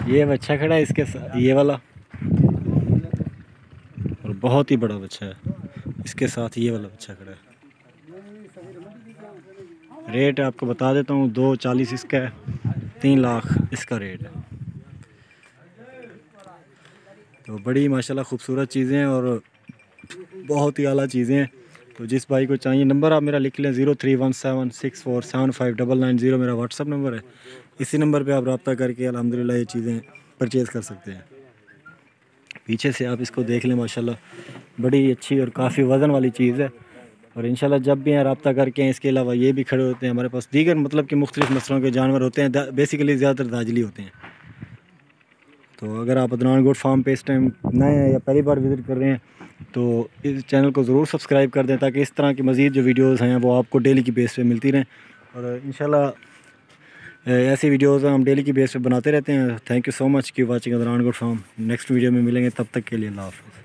ये बच्चा खड़ा है इसके साथ, ये वाला, और बहुत ही बड़ा बच्चा है। इसके साथ ये वाला बच्चा खड़ा है। रेट आपको बता देता हूँ, 240 इसका है, 3 लाख इसका रेट है। तो बड़ी माशाल्लाह खूबसूरत चीज़ें हैं और बहुत ही आला चीज़ें हैं। तो जिस भाई को चाहिए, नंबर आप मेरा लिख लें, 031764759990 मेरा व्हाट्सअप नंबर है। इसी नंबर पे आप रब्ता करके अल्हम्दुलिल्लाह ये चीज़ें परचेज़ कर सकते हैं। पीछे से आप इसको देख लें, माशाल्लाह बड़ी अच्छी और काफ़ी वज़न वाली चीज़ है। और इंशाल्लाह जब भी हैं रब्ता करके, इसके अलावा ये भी खड़े होते हैं हमारे पास, दीगर मतलब कि मुख्तलिफ़ नस्लों के जानवर होते हैं, बेसिकली ज़्यादातर दाजली होते हैं। तो अगर आप अदनान गोट फार्म पे इस टाइम नए हैं या पहली बार विज़िट कर रहे हैं तो इस चैनल को ज़रूर सब्सक्राइब कर दें, ताकि इस तरह की मज़ीद जो वीडियोज़ हैं वो आपको डेली की बेस पे मिलती रहें। और इंशाल्लाह ऐसी वीडियोज़ हम डेली की बेस पे बनाते रहते हैं। थैंक यू सो मच की watching Adnan goat farm. Next video में मिलेंगे, तब तक के लिए अल्लाह हाफ़िज़।